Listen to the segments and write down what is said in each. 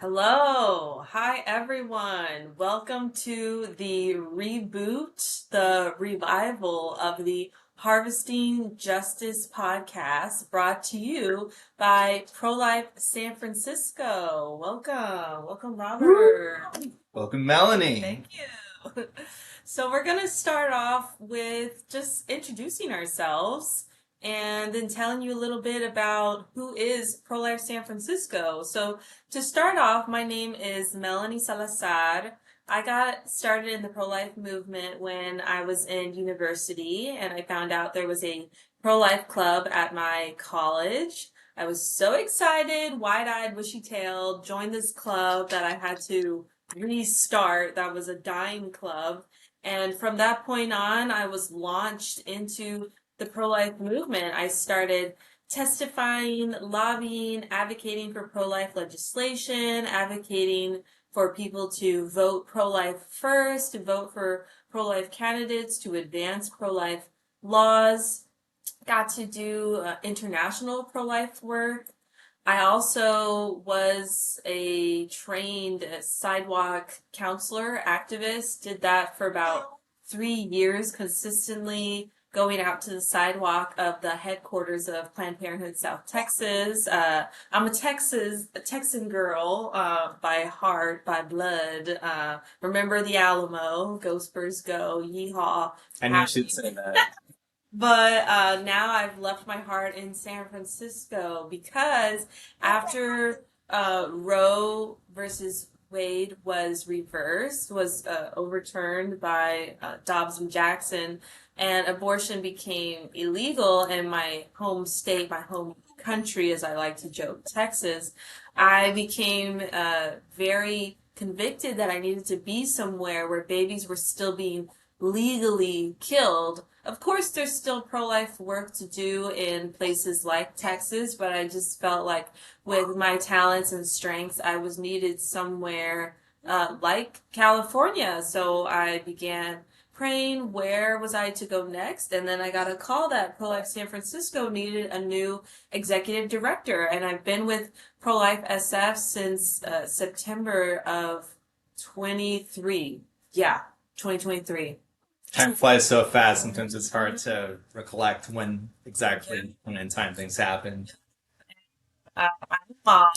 Hello. Hi, everyone. Welcome to the Reboot, the revival of the Harvesting Justice podcast brought to you by Pro-Life San Francisco. Welcome. Welcome, Robert. Welcome, Melanie. Thank you. So we're going to start off with just introducing ourselves and then telling you a little bit about who is Pro-Life San Francisco. So to start off, my name is Melanie Salazar. I got started in the pro-life movement when I was in university and I found out there was a pro-life club at my college. I was so excited, wide-eyed, bushy-tailed, joined this club that I had to restart. That was a dying club. And from that point on, I was launched into the pro-life movement. I started testifying, lobbying, advocating for pro-life legislation, advocating for people to vote pro-life first, to vote for pro-life candidates, to advance pro-life laws. Got to do international pro-life work. I also was a trained sidewalk counselor, activist, did that for about 3 years consistently going out to the sidewalk of the headquarters of Planned Parenthood South Texas. I'm a Texan girl, by heart, by blood. Remember the Alamo, go Spurs go, yeehaw. I knew you should say that. But now I've left my heart in San Francisco because after Roe versus Wade was reversed, was overturned by Dobbs and Jackson, and abortion became illegal in my home state, my home country, as I like to joke, Texas, I became very convicted that I needed to be somewhere where babies were still being legally killed. Of course, there's still pro-life work to do in places like Texas, but I just felt like with my talents and strengths, I was needed somewhere like California. So I began praying where was I to go next, and then I got a call that Pro-Life San Francisco needed a new executive director, and I've been with Pro-Life SF since September of 23. Yeah, 2023. Time flies so fast, sometimes it's hard to recollect when exactly when in time things happened. I'm a mom.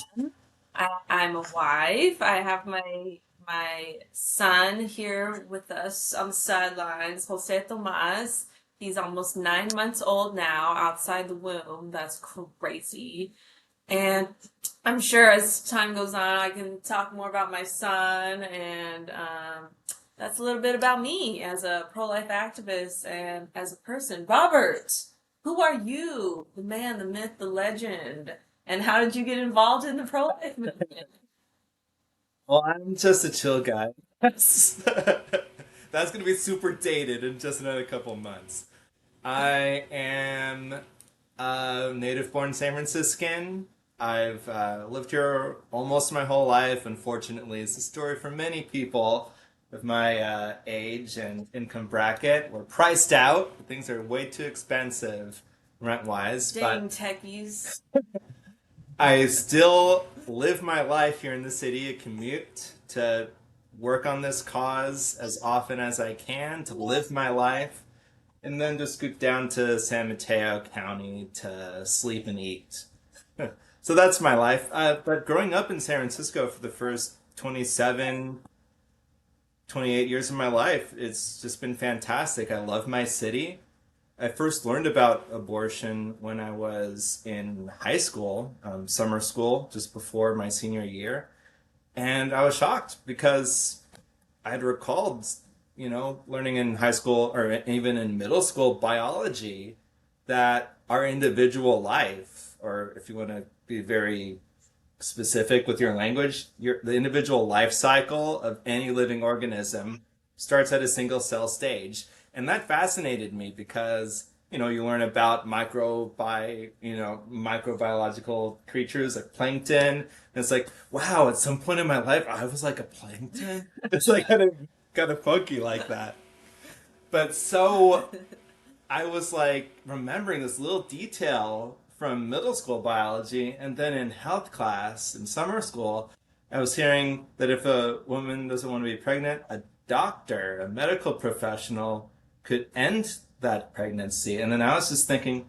I'm a wife. I have my son here with us on the sidelines, Jose Tomas. He's almost 9 months old now, outside the womb. That's crazy. And I'm sure as time goes on, I can talk more about my son, and that's a little bit about me as a pro-life activist and as a person. Robert, who are you? The man, the myth, the legend. And how did you get involved in the pro-life movement? Well, I'm just a chill guy. That's gonna be super dated in just another couple months. I am a native-born San Franciscan. I've lived here almost my whole life. Unfortunately, it's a story for many people of my age and income bracket. We're priced out. Things are way too expensive rent-wise, Dang but techies. I still live my life here in the city. I commute to work on this cause as often as I can to live my life, and then just scoot down to San Mateo County to sleep and eat. So that's my life. But growing up in San Francisco for the first 28 years of my life, it's just been fantastic. I love my city. I first learned about abortion when I was in high school, summer school, just before my senior year. And I was shocked because I had recalled, learning in high school or even in middle school biology that our individual life, or if you want to be very specific with your language, the individual life cycle of any living organism starts at a single cell stage. And that fascinated me because, you learn about microbiological creatures like plankton. And it's like, wow, at some point in my life, I was like a plankton. It's like kind of funky like that. But so I was like remembering this little detail from middle school biology, and then in health class in summer school, I was hearing that if a woman doesn't want to be pregnant, a doctor, a medical professional could end that pregnancy. And then I was just thinking,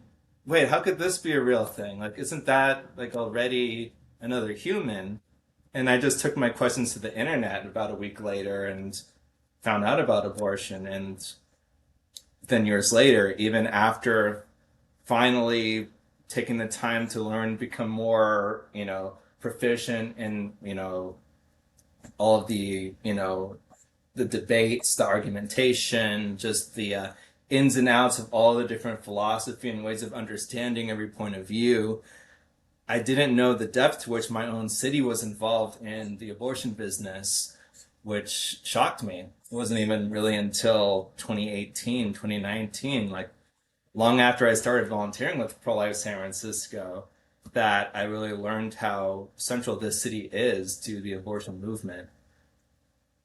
wait, how could this be a real thing? Like, isn't that like already another human? And I just took my questions to the internet about a week later and found out about abortion. And then years later, even after finally taking the time to learn, become more, proficient in, all of the, the debates, the argumentation, just the ins and outs of all the different philosophy and ways of understanding every point of view. I didn't know the depth to which my own city was involved in the abortion business, which shocked me. It wasn't even really until 2018, 2019, like long after I started volunteering with Pro Life San Francisco, that I really learned how central this city is to the abortion movement.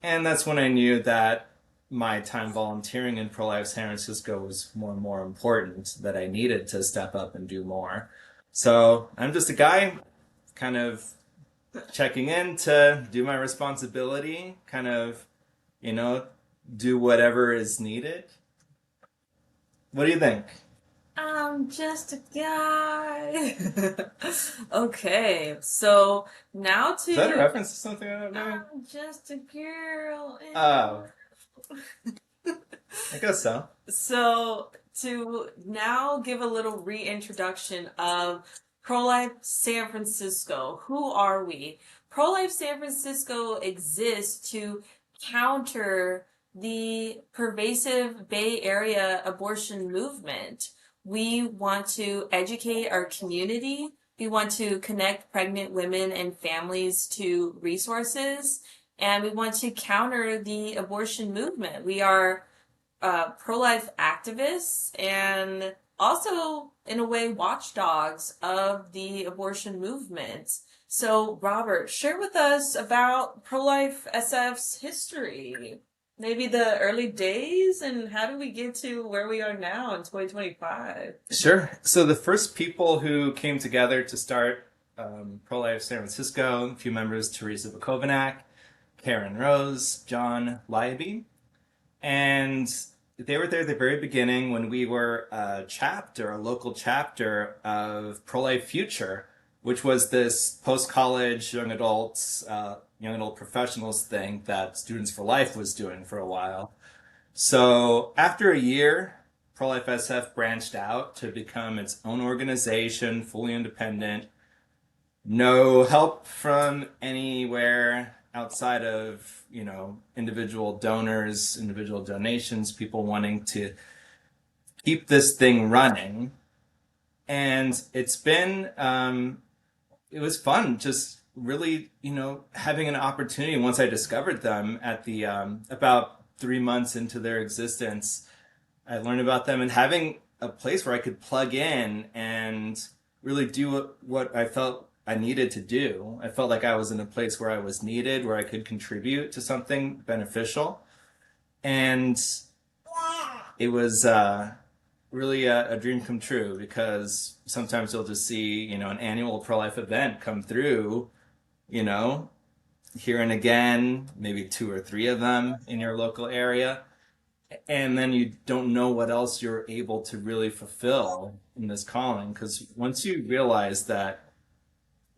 And that's when I knew that my time volunteering in Pro Life San Francisco was more and more important, that I needed to step up and do more. So I'm just a guy kind of checking in to do my responsibility, kind of, you know, do whatever is needed. What do you think? I'm just a guy. Okay, so now Is that a to reference to something I don't know? I'm just a girl. Oh, I guess so. So to now give a little reintroduction of Pro-Life San Francisco. Who are we? Pro-Life San Francisco exists to counter the pervasive Bay Area abortion movement. We want to educate our community. We want to connect pregnant women and families to resources. And we want to counter the abortion movement. We are pro-life activists and also, in a way, watchdogs of the abortion movement. So, Robert, share with us about pro-life SF's history. Maybe the early days and how do we get to where we are now in 2025? Sure. So the first people who came together to start Pro Life San Francisco, a few members, Teresa Bukovac, Karen Rose, John Leiby, and they were there at the very beginning when we were a local chapter of Pro Life Future, which was this post-college young adults, young adult professionals thing that Students for Life was doing for a while. So after a year, Pro Life SF branched out to become its own organization, fully independent, no help from anywhere outside of, individual donors, individual donations, people wanting to keep this thing running. And it's been, it was fun just really, having an opportunity once I discovered them at the, about 3 months into their existence. I learned about them and having a place where I could plug in and really do what I felt I needed to do. I felt like I was in a place where I was needed, where I could contribute to something beneficial. And it was really a dream come true because sometimes you'll just see, an annual pro-life event come through, you know, here and again, maybe two or three of them in your local area. And then you don't know what else you're able to really fulfill in this calling. Because once you realize that,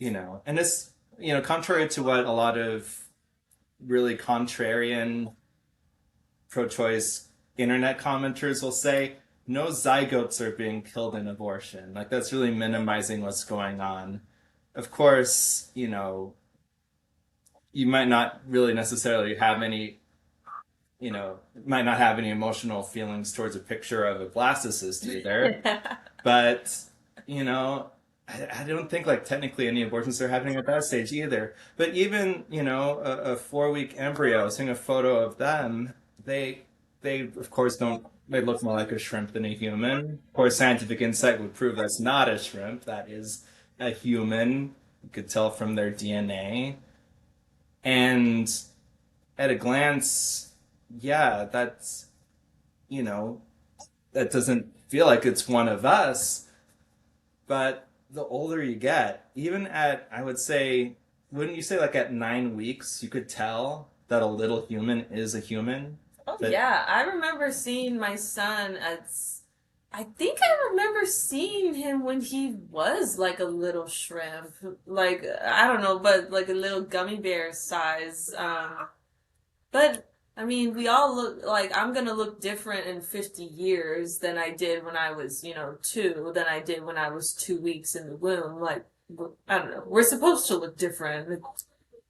and it's, contrary to what a lot of really contrarian pro-choice internet commenters will say, no zygotes are being killed in abortion. Like, that's really minimizing what's going on. Of course, you might not really necessarily have any, might not have any emotional feelings towards a picture of a blastocyst either. But, I don't think like technically any abortions are happening at that stage either. But even, a 4-week embryo, seeing a photo of them, they of course don't, they look more like a shrimp than a human. Of course, scientific insight would prove that's not a shrimp, that is a human. You could tell from their DNA. And at a glance, yeah, that's, that doesn't feel like it's one of us. But the older you get, even at, I would say, wouldn't you say like at 9 weeks you could tell that a little human is a human? Oh That yeah, I remember seeing my son I think I remember seeing him when he was like a little shrimp. Like I don't know, but like a little gummy bear size. But I mean, we all look like I'm gonna look different in 50 years than I did when I was, two, than I did when I was 2 weeks in the womb. Like, I don't know. We're supposed to look different.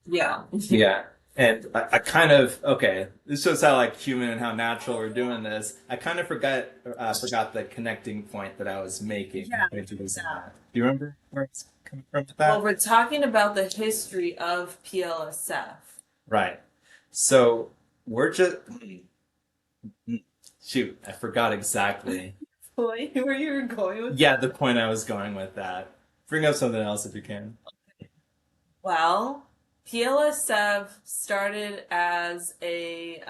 Yeah. Yeah. And I kind of okay. This shows how like human and how natural we're doing this. I kind of forgot the connecting point that I was making Yeah. by introducing that. Do you remember where it's coming from with Well, that? we're talking about the history of PLSF. Right. So we're just shoot. I forgot exactly. Point where you were going with. Yeah, the point I was going with that. Bring up something else if you can. Well, PLSF started as a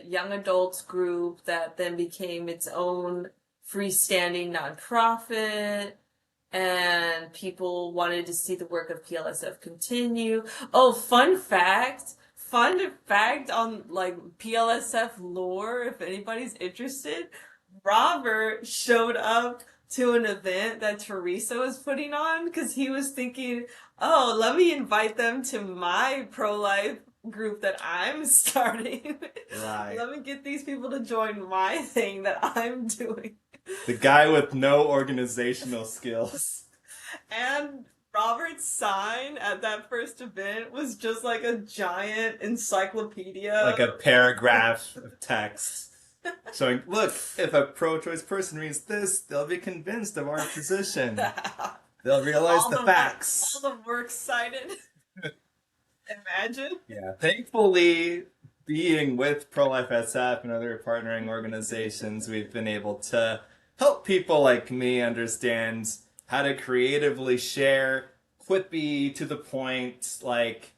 young adults group that then became its own freestanding nonprofit, and people wanted to see the work of PLSF continue. Oh, fun fact on like PLSF lore, if anybody's interested. Robert showed up to an event that Teresa was putting on because he was thinking, oh, let me invite them to my pro-life group that I'm starting. Right. Let me get these people to join my thing that I'm doing. The guy with no organizational skills. And Robert's sign at that first event was just like a giant encyclopedia. Like a paragraph of text showing, look, if a pro-choice person reads this, they'll be convinced of our position. They'll realize all the facts. All the works cited. Imagine. Yeah, thankfully, being with Pro-Life SF and other partnering organizations, we've been able to help people like me understand how to creatively share quippy, to the point, like,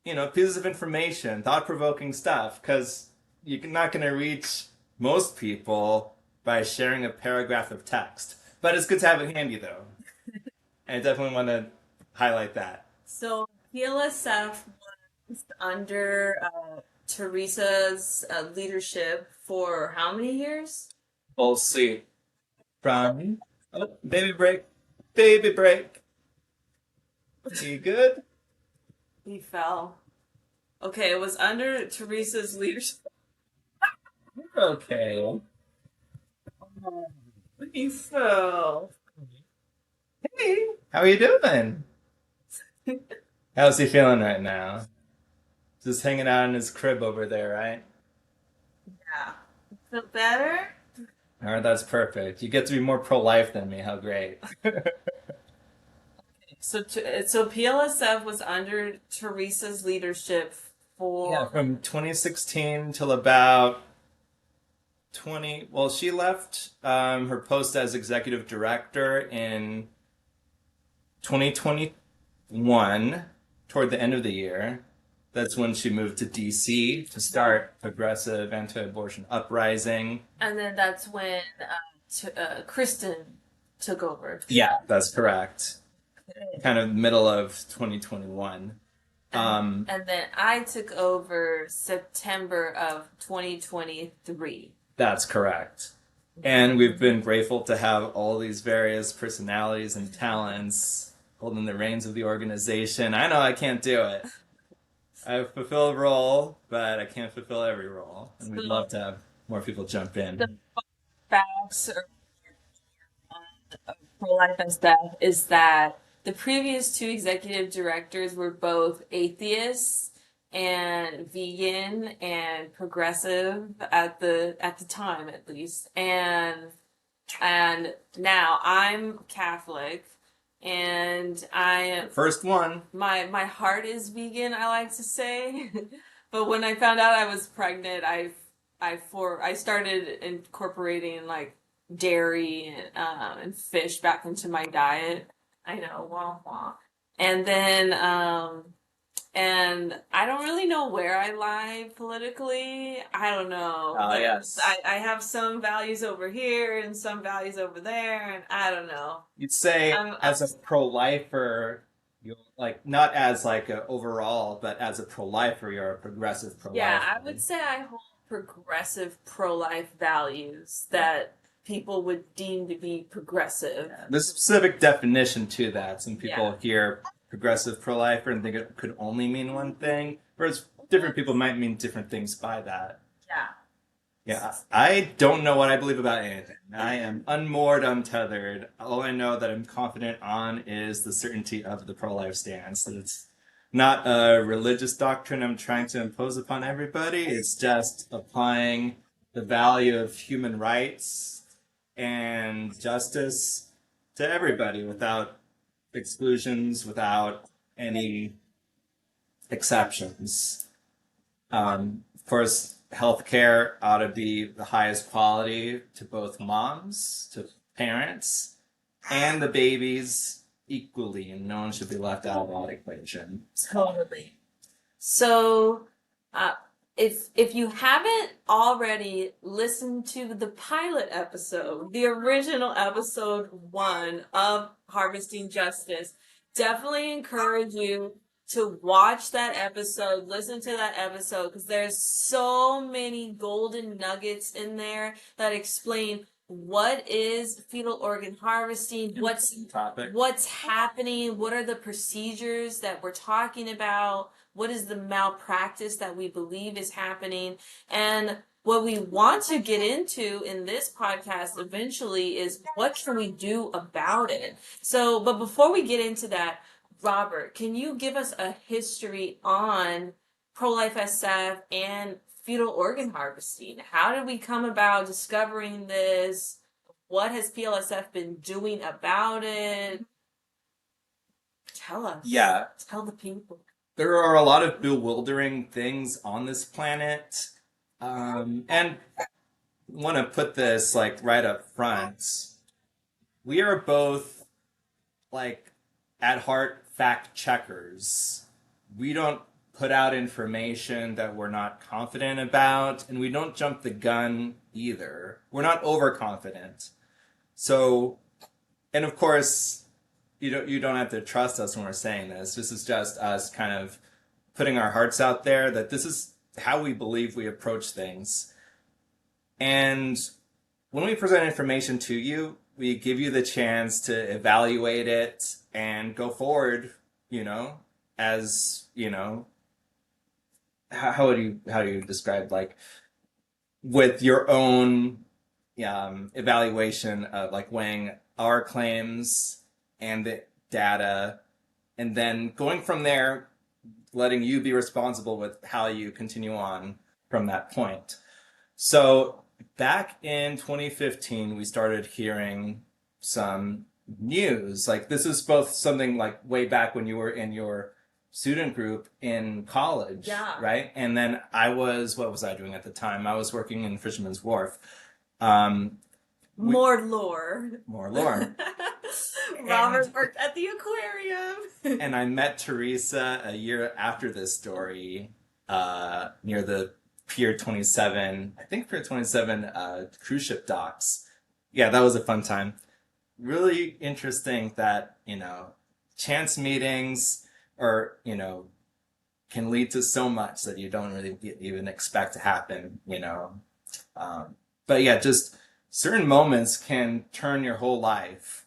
pieces of information, thought-provoking stuff, because you're not going to reach most people by sharing a paragraph of text. But it's good to have it handy, though. And I definitely want to highlight that. So PLSF was under Teresa's leadership for how many years? We'll see. From baby break, baby break. You good? He fell. Okay, it was under Teresa's leadership. Okay. He fell. Hey, how are you doing? How's he feeling right now? Just hanging out in his crib over there, right? Yeah. Feel better? All right, that's perfect. You get to be more pro-life than me. How great. So PLSF was under Teresa's leadership for Yeah, from 2016 till about well, she left her post as executive director in 2021, toward the end of the year. That's when she moved to DC to start progressive anti-abortion uprising. and then that's when Kristen took over. Yeah, that's correct. Kind of middle of 2021. And then I took over September of 2023. That's correct. And we've been grateful to have all these various personalities and talents holding the reins of the organization. I know I can't do it. I fulfill a role, but I can't fulfill every role. And we'd love to have more people jump in. The facts of pro-life and stuff is that the previous two executive directors were both atheists and vegan and progressive at the time, at least, and now I'm Catholic, and First one. my heart is vegan, I like to say. But when I found out I was pregnant, I started incorporating like dairy and fish back into my diet. I know, wah wah. And then and I don't really know where I lie politically. I don't know. Oh, yes. I have some values over here and some values over there, and I don't know. You'd say, I'm as a pro-lifer, You like not as like a overall, but as a pro-lifer, you're a progressive Yeah, pro-lifer. I would say I hold progressive pro-life values that people would deem to be progressive. Yeah. There's a specific definition to that. Some Yeah. people hear progressive pro-lifer and think it could only mean one thing, whereas different people might mean different things by that. Yeah. Yeah, I don't know what I believe about anything. I am unmoored, untethered. All I know that I'm confident on is the certainty of the pro-life stance. That it's not a religious doctrine I'm trying to impose upon everybody. It's just applying the value of human rights and justice to everybody without exclusions, without any exceptions. Of course, healthcare ought to be the highest quality to both moms, to parents, and the babies equally, and no one should be left out of that equation. Totally. So, uh, if you haven't already listened to the pilot episode, the original episode 1 of Harvesting Justice, definitely encourage you to watch that episode, listen to that episode, because there's so many golden nuggets in there that explain what is fetal organ harvesting, what's happening, what are the procedures that we're talking about, what is the malpractice that we believe is happening, and what we want to get into in this podcast eventually is what can we do about it. So, but before we get into that, Robert, can you give us a history on pro-life SF and fetal organ harvesting? How did we come about discovering this? What has PLSF been doing about it? Tell us. Yeah, Tell the people. there are a lot of bewildering things on this planet, and want to put this like right up front. We are both like at heart fact checkers. We don't put out information that we're not confident about, and we don't jump the gun either. We're not overconfident. So, and of course, you don't have to trust us when we're saying this. This is just us kind of putting our hearts out there that this is how we believe we approach things. And when we present information to you, we give you the chance to evaluate it and go forward, as, how do you describe, like, with your own evaluation of like weighing our claims and the data, and then going from there, letting you be responsible with how you continue on from that point. So back in 2015, we started hearing some news. Like this is both something like way back when you were in your student group in college, Yeah. right? And then what was I doing at the time? I was working in Fisherman's Wharf. More lore. More lore. Robert worked at the aquarium. And I met Teresa a year after this story, near the Pier 27, I think Pier 27 cruise ship docks. Yeah, that was a fun time. Really interesting that, chance meetings or, can lead to so much that you don't really even expect to happen, But yeah, just certain moments can turn your whole life.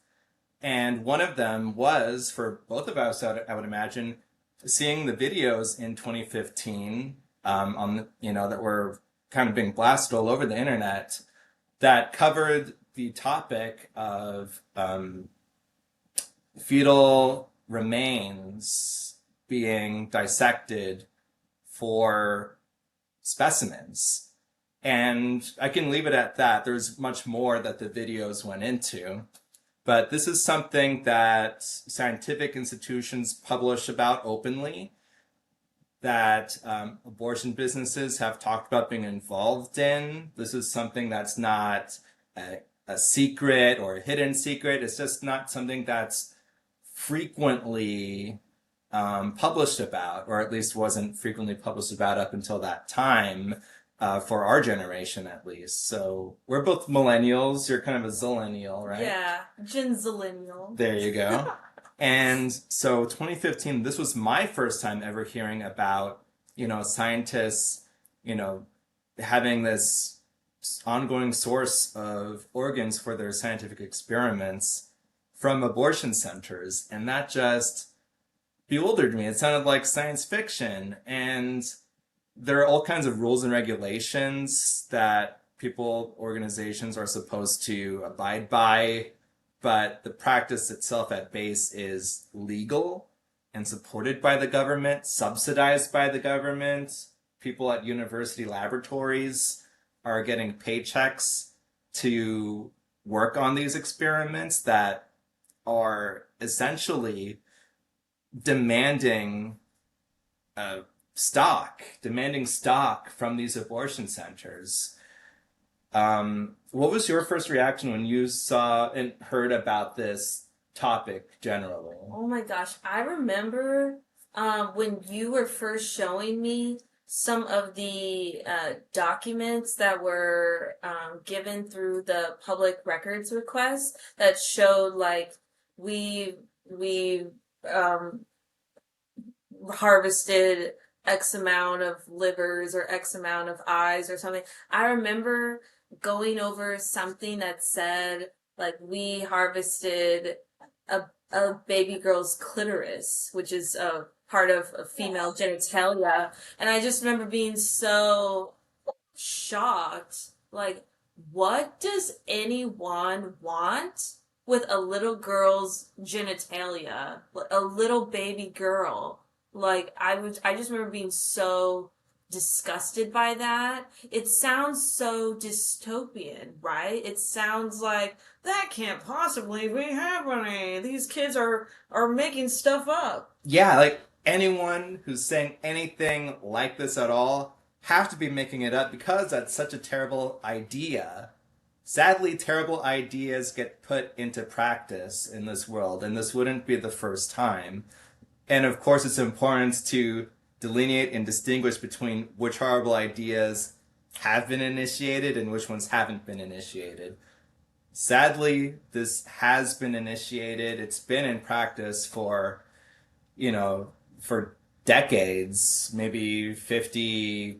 And one of them was, for both of us, I would imagine, seeing the videos in 2015 that were kind of being blasted all over the internet that covered the topic of fetal remains being dissected for specimens. And I can leave it at that. There's much more that the videos went into. But this is something that scientific institutions publish about openly, that abortion businesses have talked about being involved in. This is something that's not a secret or a hidden secret. It's just not something that's frequently published about, or at least wasn't frequently published about up until that time, for our generation at least. So we're both millennials. You're kind of a zillennial, right? Yeah, Gen Zillennial. There you go. And so 2015, this was my first time ever hearing about, scientists, you know, having this ongoing source of organs for their scientific experiments from abortion centers. And that just bewildered me. It sounded like science fiction. And there are all kinds of rules and regulations that people, organizations are supposed to abide by, but the practice itself at base is legal and supported by the government, subsidized by the government. People at university laboratories are getting paychecks to work on these experiments that are essentially demanding demanding stock from these abortion centers. What was your first reaction when you saw and heard about this topic generally? Oh my gosh, I remember when you were first showing me some of the documents that were given through the public records request that showed like we harvested X amount of livers or X amount of eyes or something. I remember going over something that said like we harvested a baby girl's clitoris, which is a part of a female genitalia, and I just remember being so shocked. Like, what does anyone want with a little girl's genitalia? A little baby girl. Like, I just remember being so disgusted by that. It sounds so dystopian, right? It sounds like that can't possibly be happening. These kids are making stuff up. Yeah, like anyone who's saying anything like this at all have to be making it up because that's such a terrible idea. Sadly, terrible ideas get put into practice in this world, and this wouldn't be the first time. And of course, it's important to delineate and distinguish between which horrible ideas have been initiated and which ones haven't been initiated. Sadly, this has been initiated. It's been in practice for decades, maybe 50,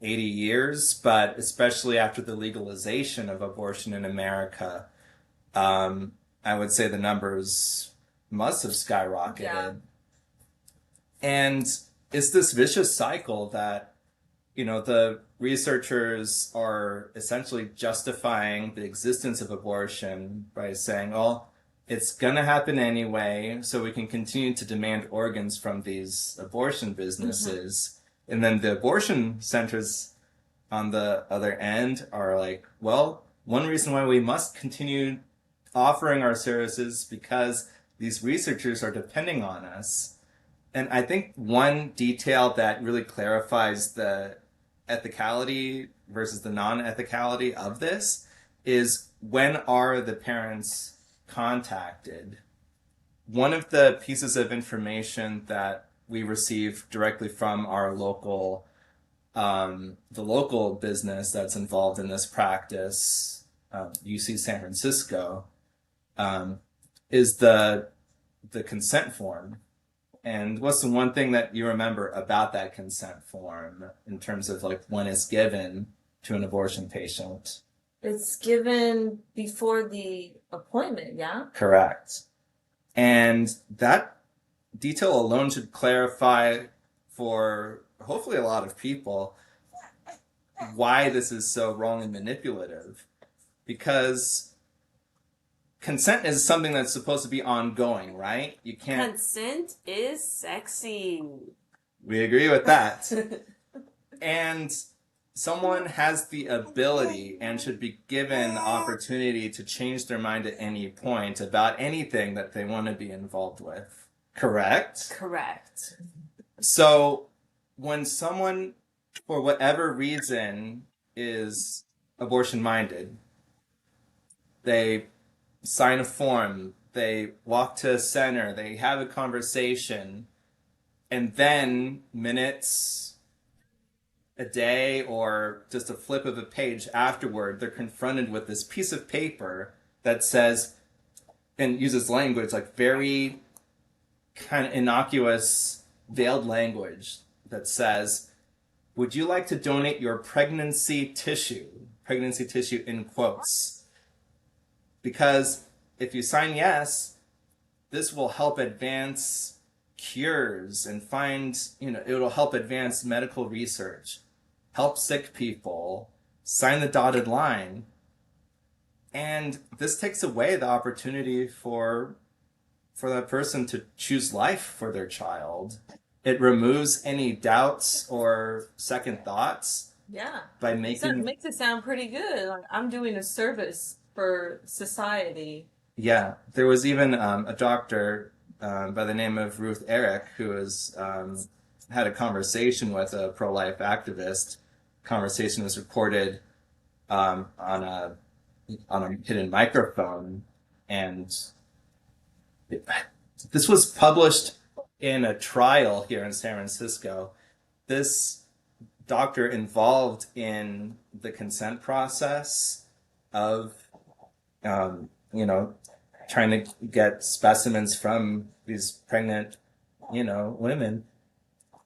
80 years, but especially after the legalization of abortion in America, I would say the numbers must have skyrocketed. Yeah. And it's this vicious cycle that, the researchers are essentially justifying the existence of abortion by saying, oh, it's going to happen anyway, so we can continue to demand organs from these abortion businesses. Mm-hmm. And then the abortion centers on the other end are like, well, one reason why we must continue offering our services because these researchers are depending on us. And I think one detail that really clarifies the ethicality versus the non-ethicality of this is when are the parents contacted? One of the pieces of information that we receive directly from our local, the local business that's involved in this practice, UC San Francisco, is the consent form. And what's the one thing that you remember about that consent form in terms of like when it's given to an abortion patient? It's given before the appointment, yeah? Correct. And that detail alone should clarify for hopefully a lot of people why this is so wrong and manipulative. Because consent is something that's supposed to be ongoing, right? You can't. Consent is sexy. We agree with that. And someone has the ability and should be given the opportunity to change their mind at any point about anything that they want to be involved with. Correct? Correct. So when someone, for whatever reason, is abortion-minded, they sign a form, they walk to a center, they have a conversation, and then minutes, a day, or just a flip of a page afterward, they're confronted with this piece of paper that says, and uses language like very kind of innocuous veiled language that says, would you like to donate your pregnancy tissue in quotes? Because if you sign yes, this will help advance cures and it'll help advance medical research, help sick people, sign the dotted line. And this takes away the opportunity for that person to choose life for their child. It removes any doubts or second thoughts Yeah. by So it making. makes it sound pretty good. Like I'm doing a service for society. Yeah, there was even a doctor by the name of Ruth Eric who was had a conversation with a pro-life activist. Conversation was recorded on a hidden microphone, and this was published in a trial here in San Francisco. This doctor involved in the consent process of, you know, trying to get specimens from these pregnant, women.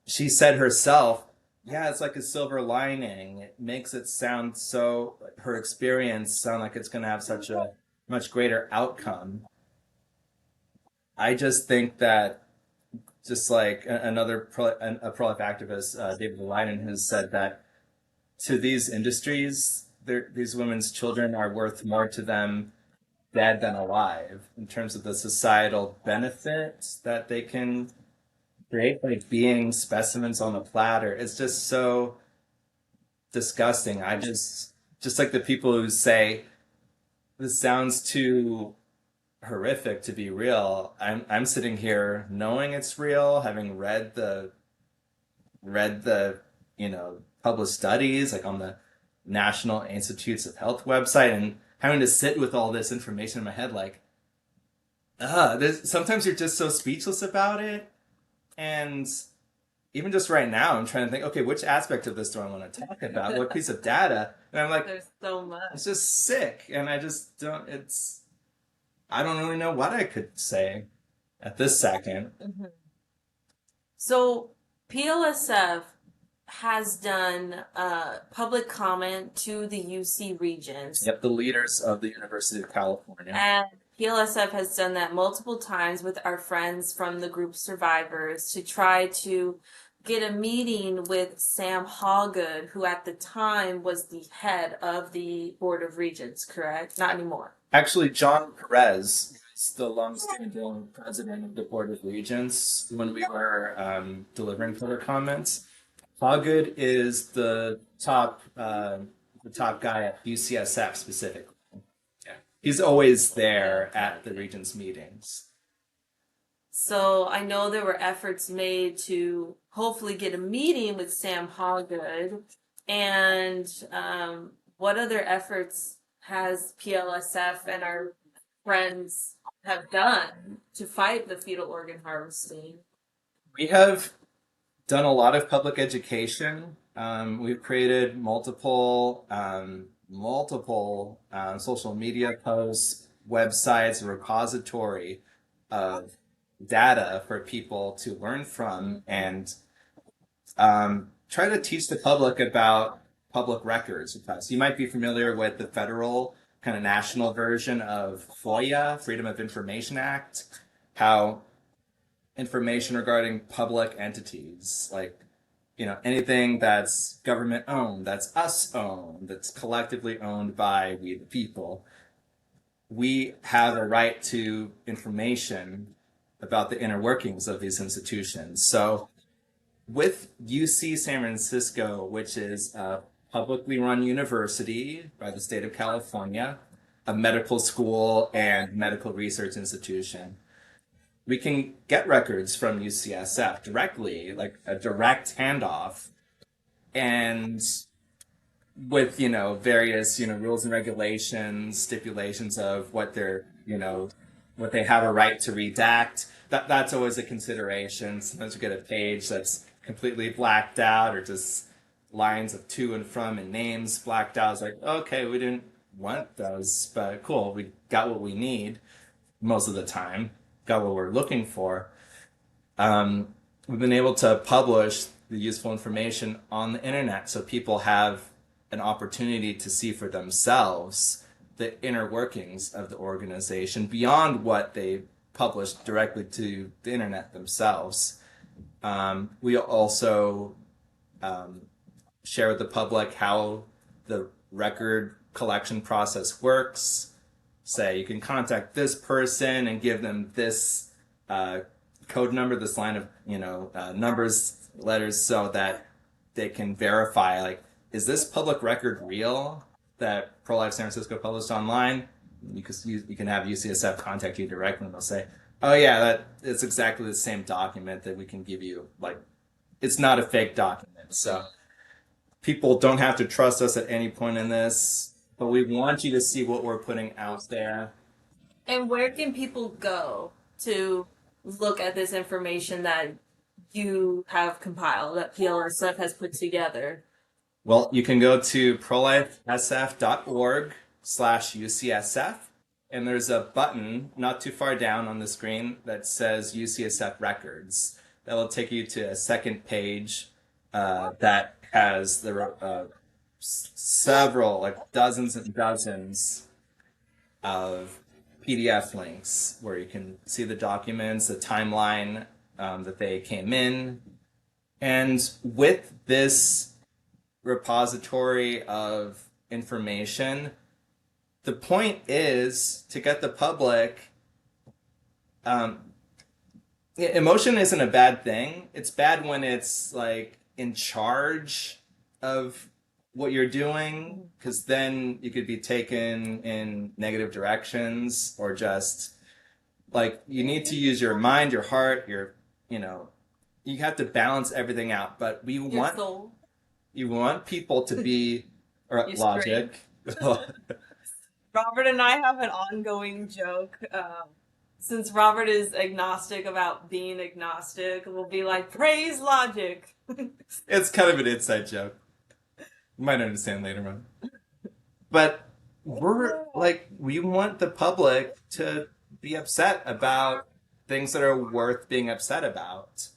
She said herself, yeah, it's like a silver lining. It makes it sound so, her experience sound like it's going to have such a much greater outcome. I just think that just like a pro-life activist, David Leinen, has said that to these industries, these women's children are worth more to them dead than alive in terms of the societal benefits that they can create, like being specimens on a platter. It's just so disgusting. I just like the people who say this sounds too horrific to be real. I'm sitting here knowing it's real, having read the published studies like on the National Institutes of Health website, and having to sit with all this information in my head like sometimes you're just so speechless about it. And even just right now I'm trying to think, okay, which aspect of this do I want to talk about, what piece of data, and I'm like, There's so much. it's just sick, and I don't really know what I could say at this second. Mhm. So PLSF has done public comment to the UC Regents. Yep, the leaders of the University of California. And PLSF has done that multiple times with our friends from the group Survivors to try to get a meeting with Sam Hawgood, who at the time was the head of the Board of Regents, correct? Not anymore. Actually, John Perez is the longstanding president of the Board of Regents when we were delivering public comments. Hawgood is the top guy at UCSF specifically. Yeah. He's always there at the Regents meetings. So I know there were efforts made to hopefully get a meeting with Sam Hawgood. And what other efforts has PLSF and our friends have done to fight the fetal organ harvesting? We have done a lot of public education. We've created multiple social media posts, websites, a repository of data for people to learn from, and try to teach the public about public records. So you might be familiar with the federal kind of national version of FOIA, Freedom of Information Act, how information regarding public entities, like anything that's government owned, that's us owned, that's collectively owned by we the people, we have a right to information about the inner workings of these institutions. So with UC San Francisco, which is a publicly run university by the state of California, a medical school and medical research institution, we can get records from UCSF directly, like a direct handoff, and with various rules and regulations, stipulations of what what they have a right to redact. That's always a consideration. Sometimes we get a page that's completely blacked out, or just lines of to and from and names blacked out. It's like, okay, we didn't want those, but cool, we got what we need most of the time, got what we're looking for. um, we've been able to publish the useful information on the internet so people have an opportunity to see for themselves the inner workings of the organization beyond what they publish directly to the internet themselves. We also share with the public how the record collection process works. Say you can contact this person and give them this uh, code number, this line of numbers, letters, so that they can verify like, is this public record real that Pro Life San Francisco published online? You can have UCSF contact you directly, and they'll say, "Oh yeah, that it's exactly the same document that we can give you. Like, it's not a fake document." So people don't have to trust us at any point in this, but we want you to see what we're putting out there. And where can people go to look at this information that you have compiled, that PLSF has put together? Well, you can go to prolifesf.org/UCSF, and there's a button not too far down on the screen that says UCSF Records. That will take you to a second page that has several, like dozens and dozens of PDF links where you can see the documents, the timeline that they came in. And with this repository of information, the point is to get the public. Emotion isn't a bad thing. It's bad when it's like in charge of what you're doing, because then you could be taken in negative directions, or just like you need to use your mind, your heart, you have to balance everything out. But Your soul, you want people to be, or your spirit. logic. Robert and I have an ongoing joke. Since Robert is agnostic about being agnostic, we'll be like, praise logic. It's kind of an inside joke. You might understand later on. But we want the public to be upset about things that are worth being upset about.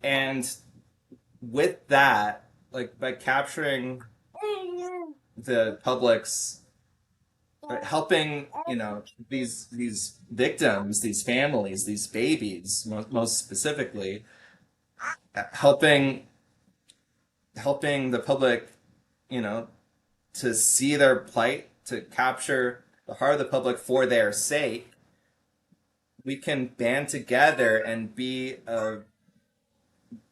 And with that, like by capturing the public's, helping, these victims, these families, these babies, most specifically, helping the public, to see their plight, to capture the heart of the public for their sake, we can band together and be a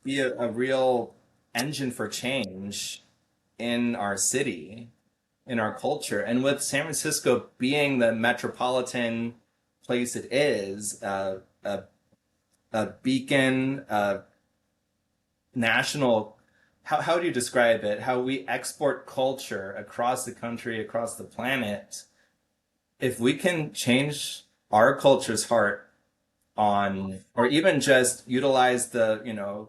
real engine for change in our city, in our culture. And with San Francisco being the metropolitan place it is, a beacon, national, how do you describe it? How we export culture across the country, across the planet. If we can change our culture's heart on, or even just utilize the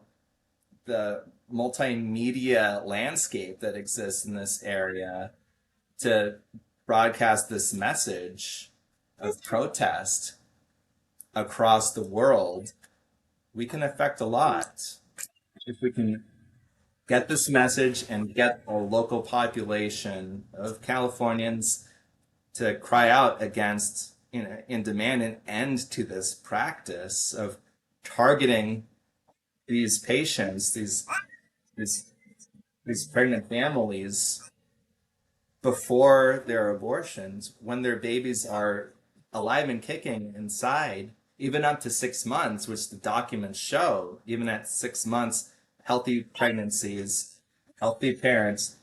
multimedia landscape that exists in this area to broadcast this message of protest across the world, we can affect a lot. If we can get this message and get a local population of Californians to cry out against, and demand an end to this practice of targeting these patients, these these pregnant families before their abortions, when their babies are alive and kicking inside, even up to 6 months, which the documents show, even at 6 months, healthy pregnancies, healthy parents.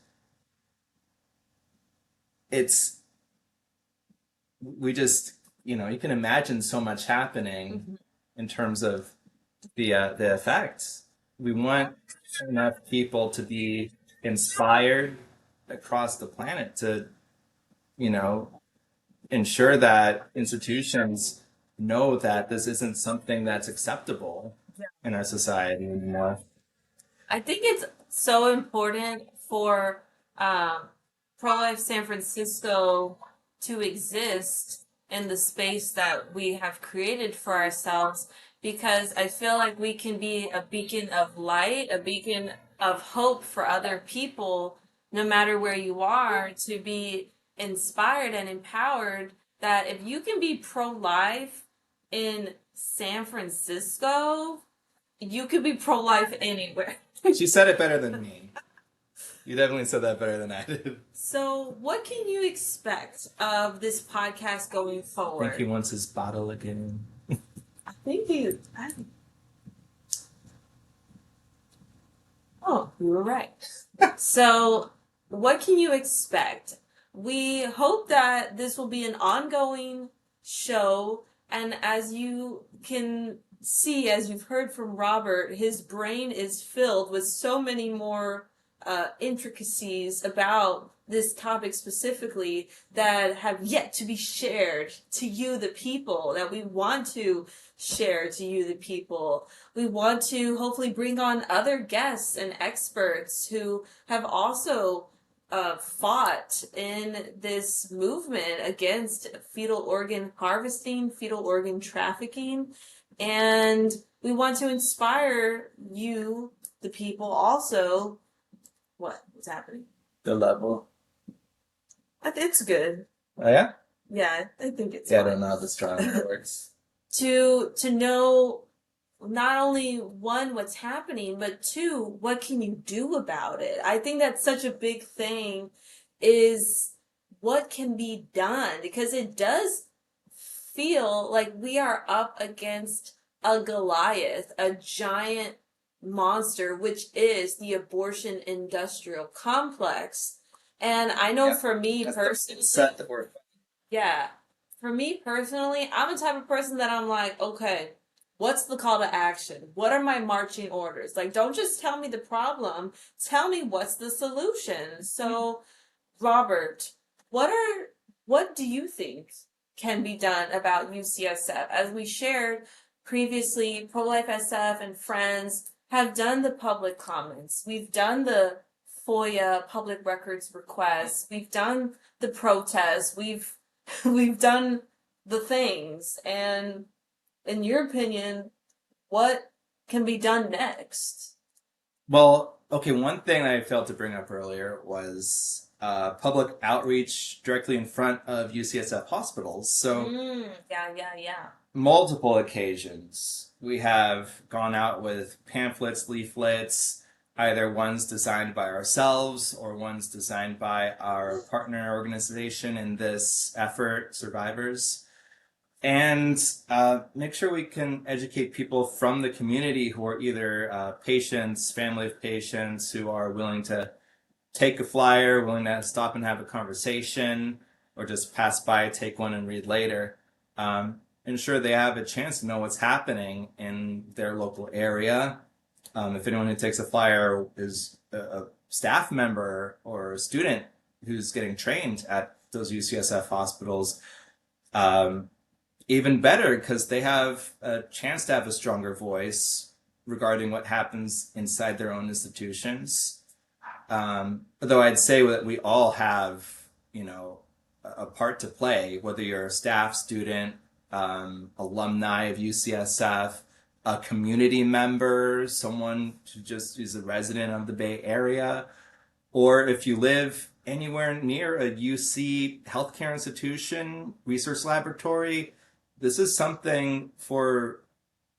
It's, we just, you can imagine so much happening in terms of the effects. We want enough people to be inspired across the planet to, ensure that institutions know that this isn't something that's acceptable in our society anymore. I think it's so important for Pro Life San Francisco to exist in the space that we have created for ourselves because I feel like we can be a beacon of light, a beacon of hope for other people, no matter where you are, to be inspired and empowered that if you can be pro-life in San Francisco, you could be pro-life anywhere. She said it better than me. You definitely said that better than I did. So, what can you expect of this podcast going I forward? think he wants his bottle again. I think he. Oh, you were right. So, what can you expect? We hope that this will be an ongoing show, and as you can see, as you've heard from Robert, his brain is filled with so many more intricacies about this topic specifically that have yet to be shared to you, the people, that we want to share to you, the people. We want to hopefully bring on other guests and experts who have also fought in this movement against fetal organ harvesting, fetal organ trafficking. And we want to inspire you, the people, also. What's happening? The level. It's good. Oh, yeah? Yeah, I think it's Yeah, I fine. don't know how the strong works. To know not only one, what's happening, but two, what can you do about it? I think that's such a big thing, is what can be done, because it does feel like we are up against a Goliath, a giant monster, which is the abortion industrial complex. And I know for me personally, Set the word. yeah, for me personally, I'm the type of person that I'm like, okay, what's the call to action? What are my marching orders? Like, don't just tell me the problem, tell me what's the solution. So, Robert, what do you think can be done about UCSF? As we shared previously, Pro-Life SF and friends have done the public comments. We've done the FOIA public records requests. We've done the protests. We've done the things. And in your opinion, what can be done next? Well, okay, one thing I failed to bring up earlier was public outreach directly in front of UCSF hospitals. So, Yeah. multiple occasions, we have gone out with pamphlets, leaflets, either ones designed by ourselves or ones designed by our partner organization in this effort, Survivors. And make sure we can educate people from the community who are either patients, family of patients who are willing to take a flyer, willing to stop and have a conversation, or just pass by, take one, and read later. Ensure they have a chance to know what's happening in their local area. If anyone who takes a flyer is a staff member or a student who's getting trained at those UCSF hospitals, even better, because they have a chance to have a stronger voice regarding what happens inside their own institutions. Though I'd say that we all have, a part to play, whether you're a staff, student, alumni of UCSF, a community member, someone who just is a resident of the Bay Area, or if you live anywhere near a UC healthcare institution, research laboratory. This is something for,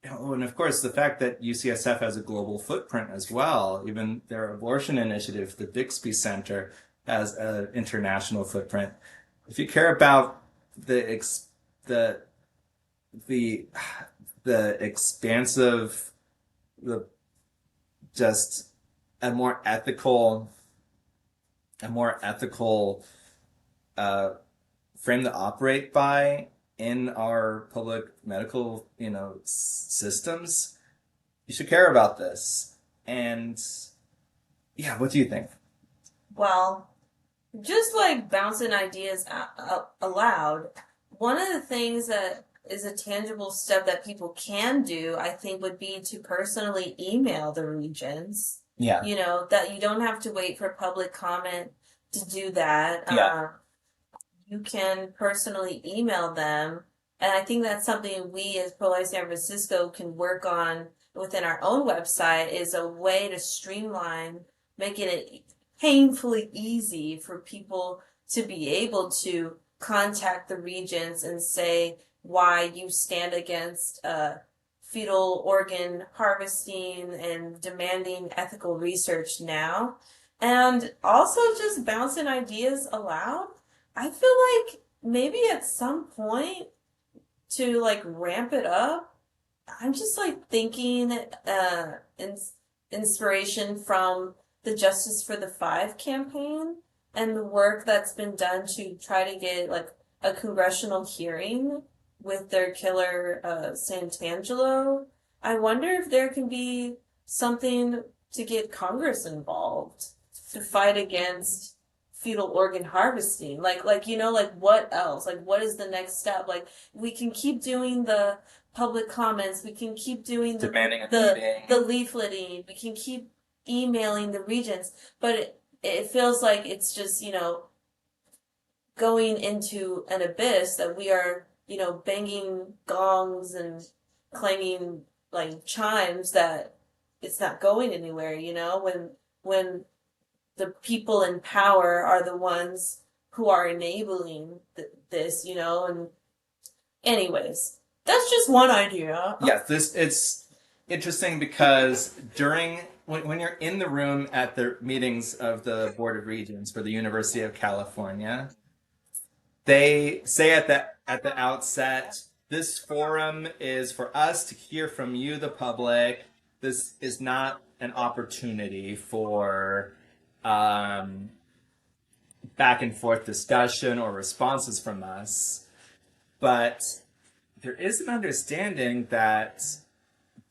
and of course, the fact that UCSF has a global footprint as well. Even their abortion initiative, the Bixby Center, has an international footprint. If you care about the expansive, just a more ethical frame to operate by in our public medical, systems, you should care about this. And yeah, what do you think? Well, just like bouncing ideas aloud, one of the things that is a tangible step that people can do, I think, would be to personally email the regions. Yeah. That you don't have to wait for public comment to do that. Yeah. You can personally email them And I think that's something we as Pro Life San Francisco can work on within our own website is a way to streamline, making it painfully easy for people to be able to contact the regents and say why you stand against fetal organ harvesting and demanding ethical research now. And also just bouncing ideas aloud. I feel like maybe at some point to like ramp it up, I'm just like thinking inspiration from the Justice for the Five campaign and the work that's been done to try to get like a congressional hearing with their killer Santangelo. I wonder if there can be something to get Congress involved to fight against fetal organ harvesting. Like what else? Like what is the next step? Like we can keep doing the public comments, we can keep doing Demanding a the meeting. the leafleting, we can keep emailing the regents, but it feels like it's just, going into an abyss that we are, banging gongs and clanging like chimes that it's not going anywhere, when the people in power are the ones who are enabling this, and anyways, that's just one idea. Yes, this it's interesting because when you're in the room at the meetings of the Board of Regents for the University of California, they say at the outset, this forum is for us to hear from you, the public. This is not an opportunity for back and forth discussion or responses from us. But there is an understanding that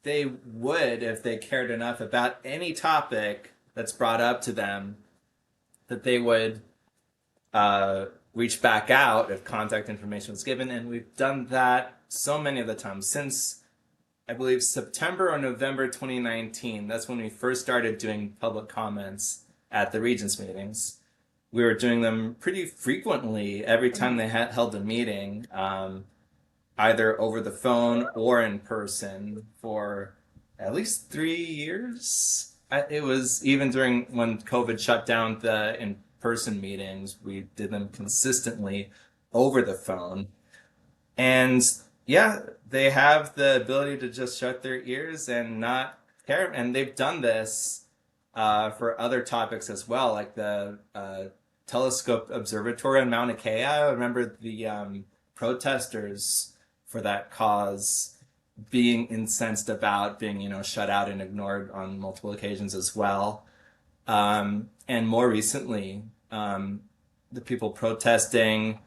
they would, if they cared enough about any topic that's brought up to them, that they would reach back out if contact information was given. And we've done that so many of the times since, I believe, September or November 2019. That's when we first started doing public comments at the Regents meetings. We were doing them pretty frequently every time they held a meeting, either over the phone or in person for at least 3 years. It was even during when COVID shut down the in-person meetings, we did them consistently over the phone. And yeah, they have the ability to just shut their ears and not care. And they've done this for other topics as well, like the telescope observatory on Mauna Kea. I remember the protesters for that cause being incensed about being, shut out and ignored on multiple occasions as well. And more recently, the people protesting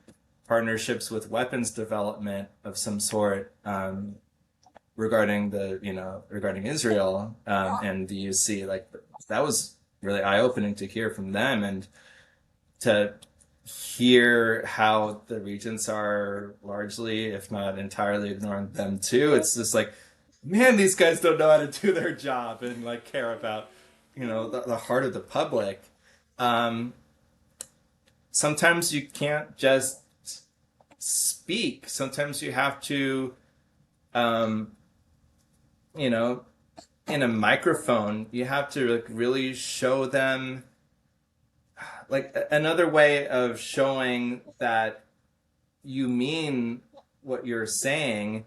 partnerships with weapons development of some sort regarding regarding Israel and the UC, like that was really eye-opening to hear from them and to hear how the regents are largely, if not entirely, ignoring them too. It's just like, man, these guys don't know how to do their job and like care about, the heart of the public. Sometimes you can't just speak. Sometimes you have to, in a microphone, you have to like really show them. Like another way of showing that you mean what you're saying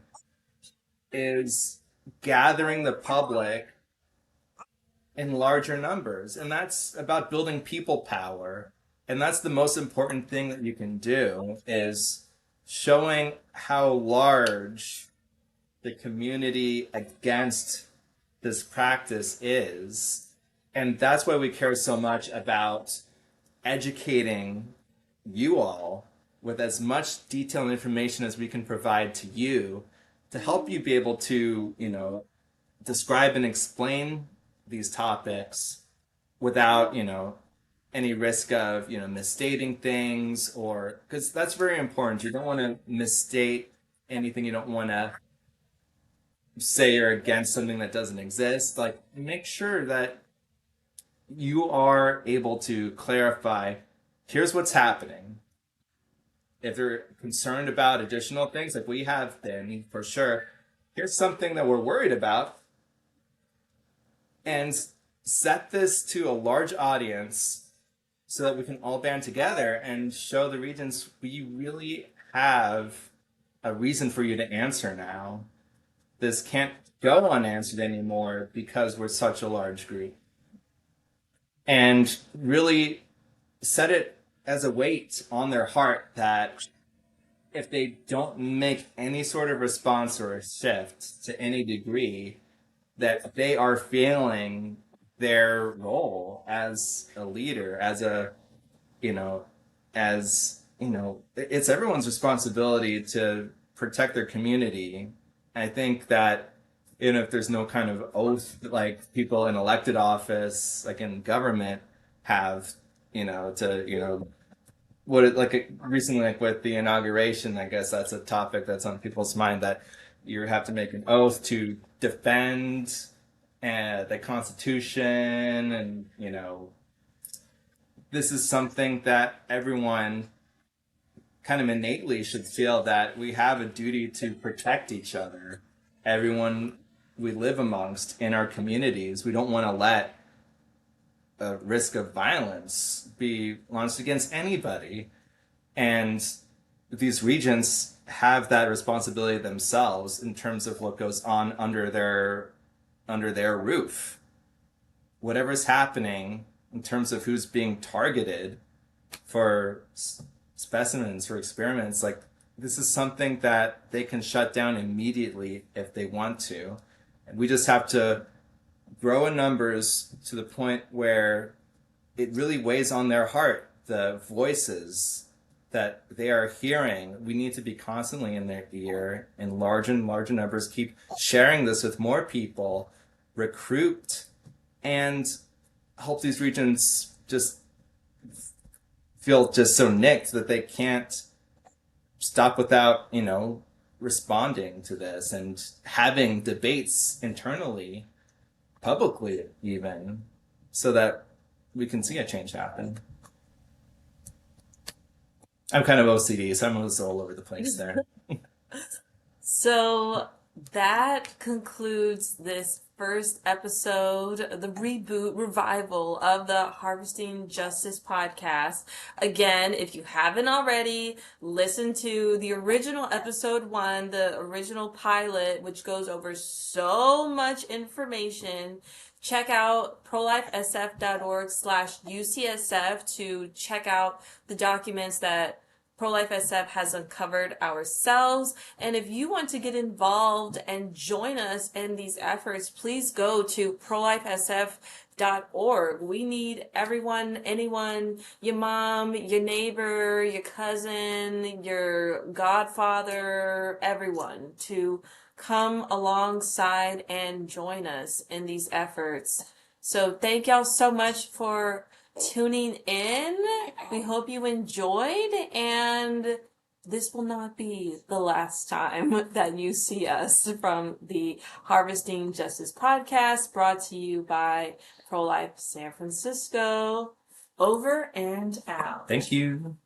is gathering the public in larger numbers. And that's about building people power. And that's the most important thing that you can do is showing how large the community against this practice is. And that's why we care so much about educating you all with as much detailed information as we can provide to you to help you be able to, describe and explain these topics without, any risk of, misstating things or because that's very important. You don't want to misstate anything. You don't want to say you're against something that doesn't exist. Like, make sure that you are able to clarify, here's what's happening. if they're concerned about additional things, like we have been for sure, here's something that we're worried about, and set this to a large audience so that we can all band together and show the regions we really have a reason for you to answer now. This can't go unanswered anymore because we're such a large group. And really set it as a weight on their heart that if they don't make any sort of response or a shift to any degree, that they are failing their role as a leader, as a, you know, it's everyone's responsibility to protect their community. I think that, if there's no kind of oath like people in elected office, like in government, have, recently, like with the inauguration, I guess that's a topic that's on people's mind, that you have to make an oath to defend the Constitution, and this is something that everyone kind of innately should feel, that we have a duty to protect each other. Everyone we live amongst in our communities, we don't want to let a risk of violence be launched against anybody. And these regents have that responsibility themselves in terms of what goes on under their roof. Whatever's happening in terms of who's being targeted for specimens, for experiments, like, this is something that they can shut down immediately if they want to. And we just have to grow in numbers to the point where it really weighs on their heart, the voices that they are hearing. We need to be constantly in their ear in larger and larger numbers, keep sharing this with more people, recruit, and help these regions just feel just so nicked that they can't stop without, responding to this and having debates internally, publicly even, so that we can see a change happen. I'm kind of OCD, so I'm also all over the place there. So that concludes this first episode, the reboot revival of the Harvesting Justice podcast. Again, if you haven't already, listen to the original episode 1, the original pilot, which goes over so much information. Check out prolifesf.org/UCSF to check out the documents that Pro-Life SF has uncovered ourselves. And if you want to get involved and join us in these efforts, please go to prolifesf.org. We need everyone, anyone, your mom, your neighbor, your cousin, your godfather, everyone, to come alongside and join us in these efforts. So thank y'all so much for tuning in. We hope you enjoyed, and this will not be the last time that you see us from the Harvesting Justice podcast, brought to you by Pro-Life San Francisco. Over and out. Thank you.